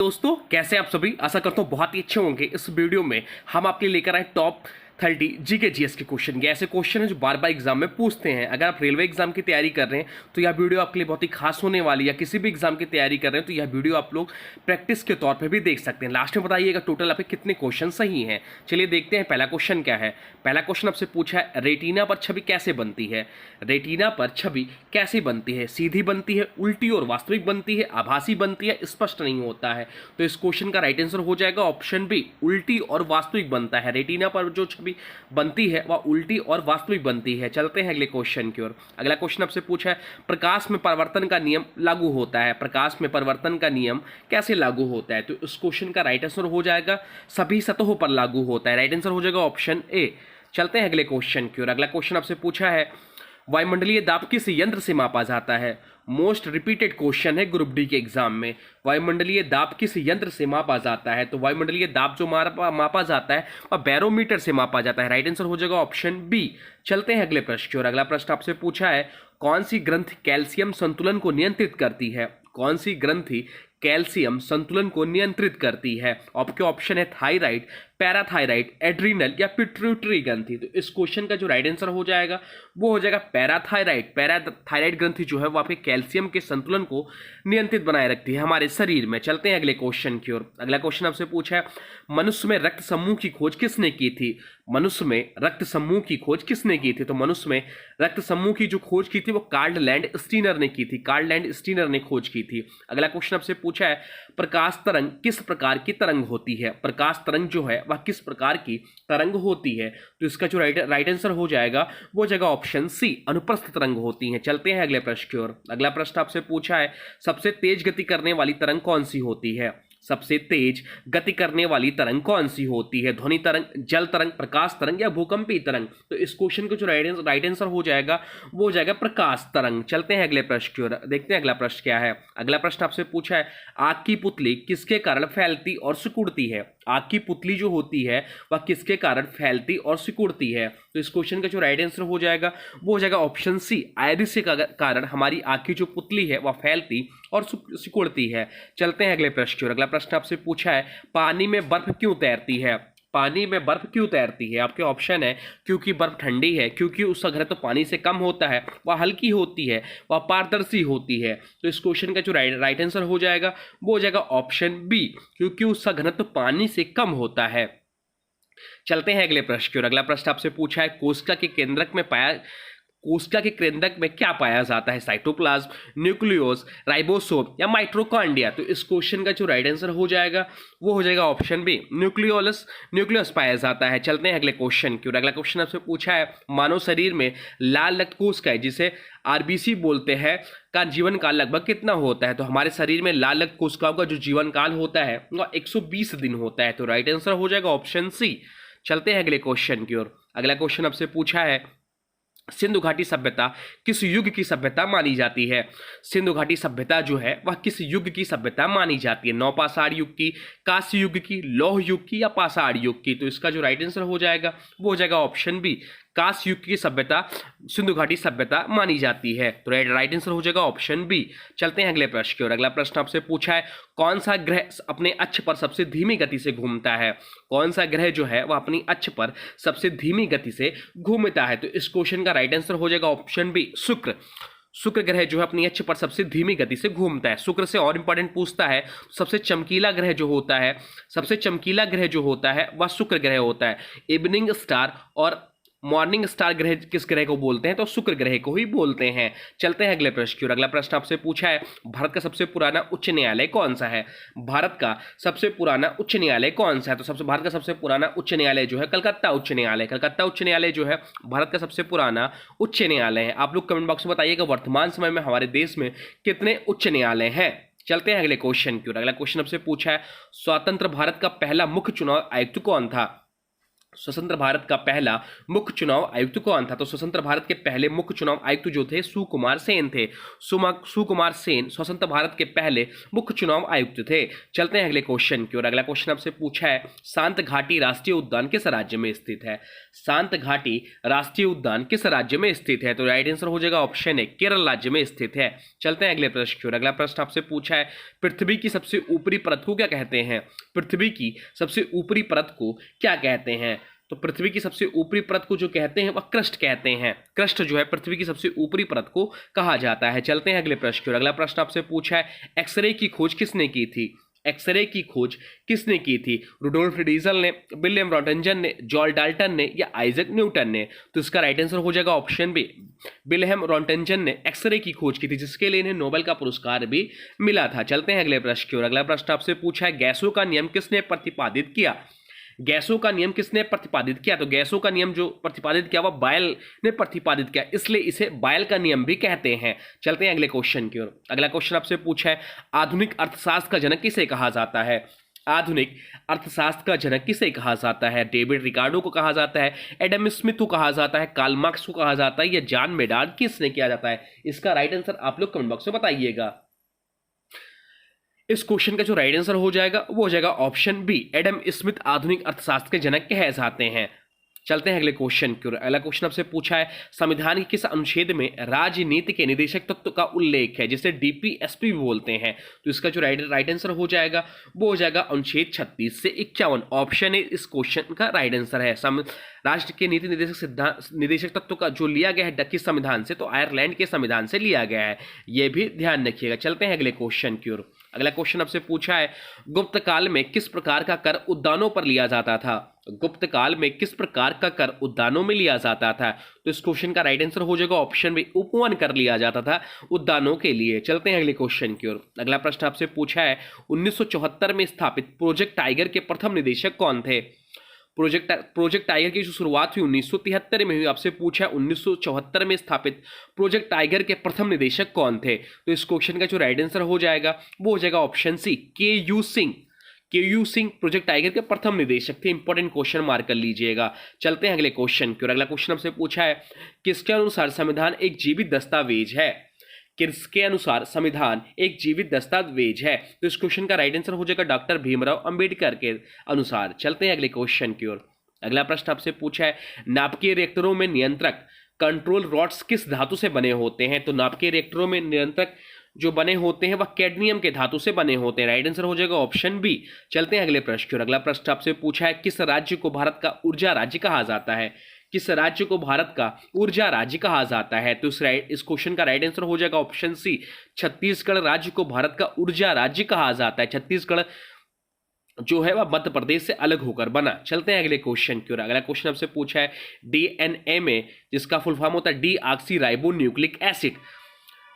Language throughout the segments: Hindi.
दोस्तों कैसे आप सभी, आशा करता हूँ बहुत ही अच्छे होंगे। इस वीडियो में हम आपके लिए लेकर आए टॉप 30 जीके जीएस के क्वेश्चन। ये ऐसे क्वेश्चन है जो बार बार एग्जाम में पूछते हैं। अगर आप रेलवे एग्जाम की तैयारी कर रहे हैं तो यह वीडियो आपके लिए बहुत ही खास होने वाली है। या किसी भी एग्जाम की तैयारी कर रहे हैं तो यह वीडियो आप लोग प्रैक्टिस के तौर पर भी देख सकते हैं। लास्ट में बताइएगा टोटल आपके कितने क्वेश्चन सही हैं। चलिए देखते हैं पहला क्वेश्चन क्या है। पहला क्वेश्चन आपसे पूछा है, रेटिना पर छवि कैसे बनती है। रेटिना पर छवि कैसे बनती है, सीधी बनती है, उल्टी और वास्तविक बनती है, आभासी बनती है, स्पष्ट नहीं होता है। तो इस क्वेश्चन का राइट आंसर हो जाएगा ऑप्शन बी, उल्टी और वास्तविक बनता है। रेटिना पर जो छवि बनती है वह उल्टी और वास्तविक बनती है। चलते हैं अगले क्वेश्चन की ओर। अगला क्वेश्चन आपसे पूछा है, प्रकाश में परिवर्तन का नियम लागू होता है। प्रकाश में परिवर्तन का नियम कैसे लागू होता है। तो इस क्वेश्चन का राइट आंसर हो जाएगा सभी सतहों पर लागू होता है। राइट आंसर हो जाएगा ऑप्शन ए। चलते हैं अगले क्वेश्चन की ओर। अगला क्वेश्चन आपसे पूछा है, वायुमंडलीय दाब किस यंत्र से मापा जाता है। मोस्ट रिपीटेड क्वेश्चन है ग्रुप डी के एग्जाम में। वायुमंडलीय दाब किस यंत्र से मापा जाता है। तो वायुमंडलीय दाब जो मापा जाता है वह बैरोमीटर से मापा जाता है। राइट आंसर हो जाएगा ऑप्शन बी। चलते हैं अगले प्रश्न की ओर। अगला प्रश्न आपसे पूछा है, कौन सी ग्रंथि कैल्शियम संतुलन को नियंत्रित करती है। कौन सी ग्रंथि कैल्शियम संतुलन को नियंत्रित करती है। आपके ऑप्शन है थायराइड, पैराथायराइड, एड्रीनल या पिट्यूटरी ग्रंथि। तो इस क्वेश्चन का जो राइट आंसर हो जाएगा वो हो जाएगा पैराथायराइड। पैराथायराइड ग्रंथि जो है वो आपके कैल्शियम के संतुलन को नियंत्रित बनाए रखती है हमारे शरीर में। चलते हैं अगले क्वेश्चन की ओर। अगला क्वेश्चन आपसे पूछा है, मनुष्य में रक्त समूह की खोज किसने की थी। मनुष्य में रक्त समूह की खोज किसने की थी। तो मनुष्य में रक्त समूह की जो खोज की थी वो कार्ल लैंड स्टीनर ने की थी। कार्ल लैंड स्टीनर ने खोज की थी। अगला क्वेश्चन आपसे पूछा है, प्रकाश तरंग किस प्रकार की तरंग होती है। प्रकाश तरंग जो है वह किस प्रकार की तरंग होती है। तो इसका जो राइट आंसर हो जाएगा वो जगह ऑप्शन सी, अनुप्रस्थ तरंग होती है। चलते हैं अगले प्रश्न की ओर। अगला प्रश्न आपसे पूछा है, सबसे तेज गति करने वाली तरंग कौन सी होती है। सबसे तेज गति करने वाली तरंग कौन सी होती है। ध्वनि तरंग, जल तरंग, प्रकाश तरंग या भूकंपीय तरंग। तो इस क्वेश्चन का जो राइट आंसर हो जाएगा वो हो जाएगा प्रकाश तरंग। चलते हैं अगले प्रश्न की ओर। देखते हैं अगला प्रश्न क्या है। अगला प्रश्न आपसे पूछा है, आग की पुतली किसके कारण फैलती और सिकुड़ती है। आग की पुतली जो होती है वह किसके कारण फैलती और सिकुड़ती है। तो इस क्वेश्चन का जो राइट आंसर हो जाएगा वो हो जाएगा ऑप्शन सी, आयरिस के कारण हमारी आग की जो पुतली है वह फैलती और सिकुड़ती है। चलते हैं अगले प्रश्न की ओर। अगला प्रश्न आपसे पूछा है, पानी में बर्फ क्यों तैरती है। पानी में बर्फ क्यों तैरती है। आपके ऑप्शन है, क्योंकि बर्फ ठंडी है, क्योंकि उसका घनत्व पानी से कम होता है, वह हल्की होती है, वह पारदर्शी होती है। तो इस क्वेश्चन का जो राइट आंसर हो जाएगा वो हो जाएगा ऑप्शन बी, क्योंकि उसका घनत्व पानी से कम होता है। चलते हैं अगले प्रश्न की ओर। अगला प्रश्न आपसे पूछा है, कोशिका के केंद्रक में क्या पाया जाता है। साइटोप्लाज्म, न्यूक्लियोस, राइबोसोम या माइटोकॉन्ड्रिया। तो इस क्वेश्चन का जो राइट आंसर हो जाएगा वो हो जाएगा ऑप्शन बी, न्यूक्लियस पाया जाता है। चलते हैं अगले क्वेश्चन की ओर। अगला क्वेश्चन आपसे पूछा है, मानव शरीर में लाल रक्त कोश का है जिसे आरबीसी बोलते हैं का जीवन काल लगभग कितना होता है। तो हमारे शरीर में लाल रक्त कोशिकाओं का जो जीवन काल होता है वह 120 दिन होता है। तो राइट आंसर हो जाएगा ऑप्शन सी। चलते हैं अगले क्वेश्चन की ओर। अगला क्वेश्चन आपसे पूछा है, सिंधु घाटी सभ्यता किस युग की सभ्यता मानी जाती है। सिंधु घाटी सभ्यता जो है वह किस युग की सभ्यता मानी जाती है। नवपाषाण युग की, कांस्य युग की, लौह युग की या पाषाण युग की। तो इसका जो राइट आंसर हो जाएगा वो हो जाएगा ऑप्शन बी, कांस्य युग की सभ्यता सिंधु घाटी सभ्यता मानी जाती है। तो राइट आंसर हो जाएगा ऑप्शन बी। चलते हैं अगले प्रश्न की ओर। अगला प्रश्न आपसे पूछा है, कौन सा ग्रह अपने अक्ष पर सबसे धीमी गति से घूमता है। कौन सा ग्रह जो है वह अपनी अक्ष पर सबसे धीमी गति से घूमता है। तो इस क्वेश्चन का राइट आंसर हो जाएगा ऑप्शन बी, शुक्र। शुक्र ग्रह जो है अपनी अक्ष पर सबसे धीमी गति से घूमता है। शुक्र से और इंपॉर्टेंट पूछता है, सबसे चमकीला ग्रह जो होता है वह शुक्र ग्रह होता है। इवनिंग स्टार और मॉर्निंग स्टार ग्रह किस ग्रह को बोलते हैं। तो शुक्र ग्रह को ही बोलते हैं। चलते हैं अगले प्रश्न की ओर। अगला प्रश्न आपसे पूछा है, भारत का सबसे पुराना उच्च न्यायालय कौन सा है। भारत का सबसे पुराना उच्च न्यायालय कौन सा है। तो भारत का सबसे पुराना उच्च न्यायालय जो है कलकत्ता उच्च न्यायालय। कलकत्ता उच्च न्यायालय जो है भारत का सबसे पुराना उच्च न्यायालय है। आप लोग कमेंट बॉक्स में बताइएगा वर्तमान समय में हमारे देश में कितने उच्च न्यायालय हैं। चलते हैं अगले क्वेश्चन की ओर। अगला क्वेश्चन आपसे पूछा है, स्वतंत्र भारत का पहला मुख्य चुनाव आयुक्त कौन था। स्वतंत्र भारत का पहला मुख्य चुनाव आयुक्त कौन था? तो स्वतंत्र भारत के पहले मुख्य चुनाव आयुक्त जो थे सुकुमार सेन थे। सुकुमार सेन स्वतंत्र भारत के पहले मुख्य चुनाव आयुक्त थे। चलते हैं अगले क्वेश्चन की ओर। अगला क्वेश्चन आपसे पूछा है, शांत घाटी राष्ट्रीय उद्यान किस राज्य में स्थित है? शांत घाटी राष्ट्रीय उद्यान किस राज्य में स्थित है? तो राइट आंसर हो जाएगा ऑप्शन ए, केरल राज्य में स्थित है। चलते हैं अगले प्रश्न की ओर। अगला प्रश्न आपसे पूछा है, पृथ्वी की सबसे ऊपरी परत को क्या कहते हैं? पृथ्वी की सबसे ऊपरी परत को क्या कहते हैं? तो पृथ्वी की सबसे ऊपरी परत को जो कहते हैं वह क्रस्ट कहते हैं। क्रस्ट जो है पृथ्वी की सबसे ऊपरी परत को कहा जाता है। चलते हैं अगले प्रश्न की ओर। अगला प्रश्न आपसे पूछा है, एक्सरे की खोज किसने की थी? एक्सरे की खोज किसने की थी? रुडोल्फ डीजल ने, विलियम रॉन्टनजन ने, जॉर्ज डाल्टन ने या आइजैक न्यूटन ने? तो इसका राइट आंसर हो जाएगा ऑप्शन बी, विलियम रॉन्टनजन ने एक्सरे की खोज की थी, जिसके लिए इन्हें नोबेल का पुरस्कार भी मिला था। चलते हैं अगले प्रश्न की ओर। अगला प्रश्न आपसे पूछा है, गैसों का नियम किसने प्रतिपादित किया? गैसों का नियम किसने प्रतिपादित किया? तो गैसों का नियम जो प्रतिपादित किया वह बायल ने प्रतिपादित किया, इसलिए इसे बायल का नियम भी कहते हैं। चलते हैं अगले क्वेश्चन की ओर। अगला क्वेश्चन आपसे पूछा है, आधुनिक अर्थशास्त्र का जनक किसे कहा जाता है? आधुनिक अर्थशास्त्र का जनक किसे कहा जाता है? डेविड रिकार्डो को कहा जाता है, एडम स्मिथ को कहा जाता है, कार्ल मार्क्स को कहा जाता है या जॉन मेडार्ड किसने किया जाता है? इसका राइट आंसर आप लोग कमेंट बॉक्स में बताइएगा। इस क्वेश्चन का जो राइट आंसर हो जाएगा वो हो जाएगा ऑप्शन बी, एडम स्मिथ आधुनिक अर्थशास्त्र के जनक कहे जाते हैं। चलते हैं अगले क्वेश्चन की ओर। अगला क्वेश्चन आपसे पूछा है, संविधान के किस अनुच्छेद में राजनीति के निदेशक तत्व का उल्लेख है, जिसे डीपीएसपी भी बोलते हैं? तो इसका जो राइट आंसर हो जाएगा वो हो जाएगा अनुच्छेद 36 से 51। ऑप्शन ए इस क्वेश्चन का राइट आंसर है। राष्ट्र के नीति निदेशक तत्व का जो लिया गया है किस संविधान से? तो आयरलैंड के संविधान से लिया गया है, यह भी ध्यान रखिएगा। चलते हैं अगले क्वेश्चन की ओर। अगला क्वेश्चन आपसे पूछा है, गुप्त काल में किस प्रकार का कर उद्यानों पर लिया जाता था? गुप्त काल में किस प्रकार का कर उद्यानों में लिया जाता था? तो इस क्वेश्चन का राइट आंसर हो जाएगा ऑप्शन बी, उपवन कर लिया जाता था उद्यानों के लिए। चलते हैं अगले क्वेश्चन की ओर। अगला प्रश्न आपसे पूछा है, 1974 में स्थापित प्रोजेक्ट टाइगर के प्रथम निदेशक कौन थे? प्रोजेक्ट टाइगर की जो शुरुआत हुई 1973 में हुई। आपसे पूछा है 1974 में स्थापित प्रोजेक्ट टाइगर के प्रथम निदेशक कौन थे? तो इस क्वेश्चन का जो राइट आंसर हो जाएगा वो हो जाएगा ऑप्शन सी, के यू सिंह प्रोजेक्ट टाइगर के प्रथम निदेशक थे। इंपॉर्टेंट क्वेश्चन मार्क कर लीजिएगा। चलते हैं अगले क्वेश्चन की ओर। अगला क्वेश्चन आपसे पूछा है, किसके अनुसार संविधान एक जीवित दस्तावेज है? किसके अनुसार संविधान एक जीवित दस्तावेज है? तो इस क्वेश्चन का राइट आंसर हो जाएगा डॉक्टर भीमराव अंबेडकर के अनुसार। चलते हैं अगले क्वेश्चन की ओर। अगला प्रश्न आपसे पूछा है, नाभिकीय रिएक्टरों में नियंत्रक कंट्रोल रॉड्स किस धातु से बने होते हैं? तो नाभिकीय रिएक्टरों में नियंत्रक जो बने होते हैं वह कैडमियम के धातु से बने होते हैं। राइट आंसर हो जाएगा ऑप्शन बी। चलते हैं अगले प्रश्न की ओर। अगला प्रश्न आपसे पूछा है, किस राज्य को भारत का ऊर्जा राज्य कहा जाता है? किस राज्य को भारत का ऊर्जा राज्य कहा जाता है? तो इस क्वेश्चन का राइट आंसर हो जाएगा ऑप्शन सी, छत्तीसगढ़ राज्य को भारत का ऊर्जा राज्य कहा जाता है। छत्तीसगढ़ जो है वह मध्य प्रदेश से अलग होकर बना। चलते हैं अगले क्वेश्चन की ओर। अगला क्वेश्चन आपसे पूछा है, डीएनए में जिसका फुल फॉर्म होता है डीऑक्सी राइबो न्यूक्लिक एसिड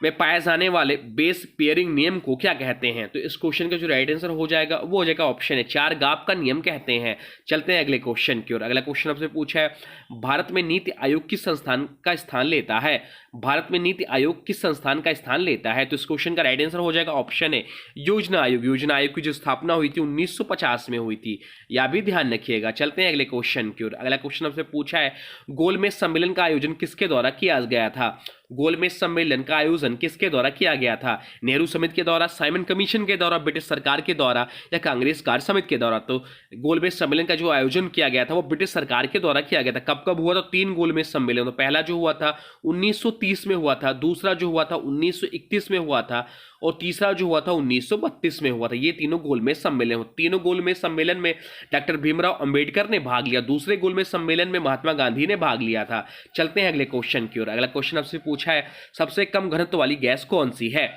में पाए जाने वाले बेस पेयरिंग नियम को क्या कहते हैं? तो इस क्वेश्चन का जो राइट आंसर हो जाएगा वो हो जाएगा ऑप्शन है, चार गाप का नियम कहते हैं। चलते हैं अगले क्वेश्चन की ओर। अगला क्वेश्चन आपसे पूछा है, भारत में नीति आयोग किस संस्थान का स्थान लेता है? भारत में नीति आयोग किस संस्थान का स्थान लेता है? तो इस क्वेश्चन का राइट आंसर हो जाएगा ऑप्शन है, योजना आयोग। योजना आयोग की जो स्थापना हुई थी 1950 में हुई थी, यह भी ध्यान रखिएगा। चलते हैं अगले क्वेश्चन की ओर। अगला क्वेश्चन आपसे पूछा है, गोलमेज सम्मेलन का आयोजन किसके द्वारा किया गया था? गोलमेज सम्मेलन का आयोजन किसके द्वारा किया गया था? नेहरू समिति के द्वारा, साइमन कमीशन के द्वारा, ब्रिटिश सरकार के द्वारा या कांग्रेस कार्य समिति के द्वारा? तो गोलमेज सम्मेलन का जो आयोजन किया गया था वो ब्रिटिश सरकार के द्वारा किया गया था। कब कब हुआ? तो 3 गोलमेज सम्मेलन। तो पहला जो हुआ था 1930 में हुआ था, दूसरा जो हुआ था 1931 में हुआ था और तीसरा जो हुआ था 1932 में हुआ था। ये तीनों गोलमेज सम्मेलन। तीनों गोलमेज सम्मेलन में डॉक्टर भीमराव अंबेडकर ने भाग लिया, दूसरे गोलमेज सम्मेलन में महात्मा गांधी ने भाग लिया था। चलते हैं अगले क्वेश्चन की ओर। अगला क्वेश्चन आपसे पूछा है, सबसे कम घनत्व वाली गैस कौन सी है?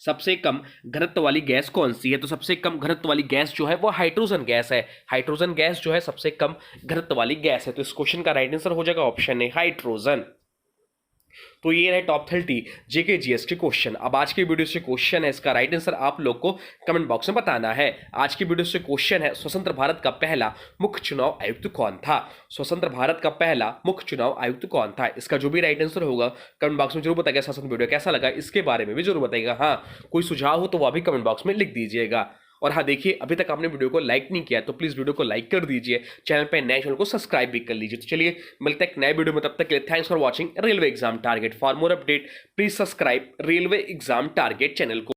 सबसे कम घनत्व वाली गैस कौन सी है? तो सबसे कम घनत्व वाली गैस जो है वो हाइड्रोजन गैस है। हाइड्रोजन गैस जो है सबसे कम घनत्व वाली गैस है। तो इस क्वेश्चन का राइट आंसर हो जाएगा ऑप्शन ए, हाइड्रोजन। तो ये रहे टॉप 30 जीके जीएस के क्वेश्चन। अब आज की वीडियो से क्वेश्चन है, इसका राइट आंसर आप लोग को कमेंट बॉक्स में बताना है। आज की वीडियो से क्वेश्चन है, स्वतंत्र भारत का पहला मुख्य चुनाव आयुक्त कौन था? स्वतंत्र भारत का पहला मुख्य चुनाव आयुक्त कौन था? इसका जो भी राइट आंसर होगा कमेंट बॉक्स में जरूर बताइएगा। वीडियो कैसा लगा इसके बारे में भी जरूर बताइएगा। हाँ, कोई सुझाव हो तो वह भी कमेंट बॉक्स में लिख दीजिएगा। और हाँ देखिए, अभी तक आपने वीडियो को लाइक नहीं किया तो प्लीज़ वीडियो को लाइक कर दीजिए, चैनल पे नए चैनल को सब्सक्राइब भी कर लीजिए। तो चलिए मिलते हैं एक नए वीडियो में, तब तक के लिए thanks for watching railway exam target. For more update please subscribe railway exam target channel को।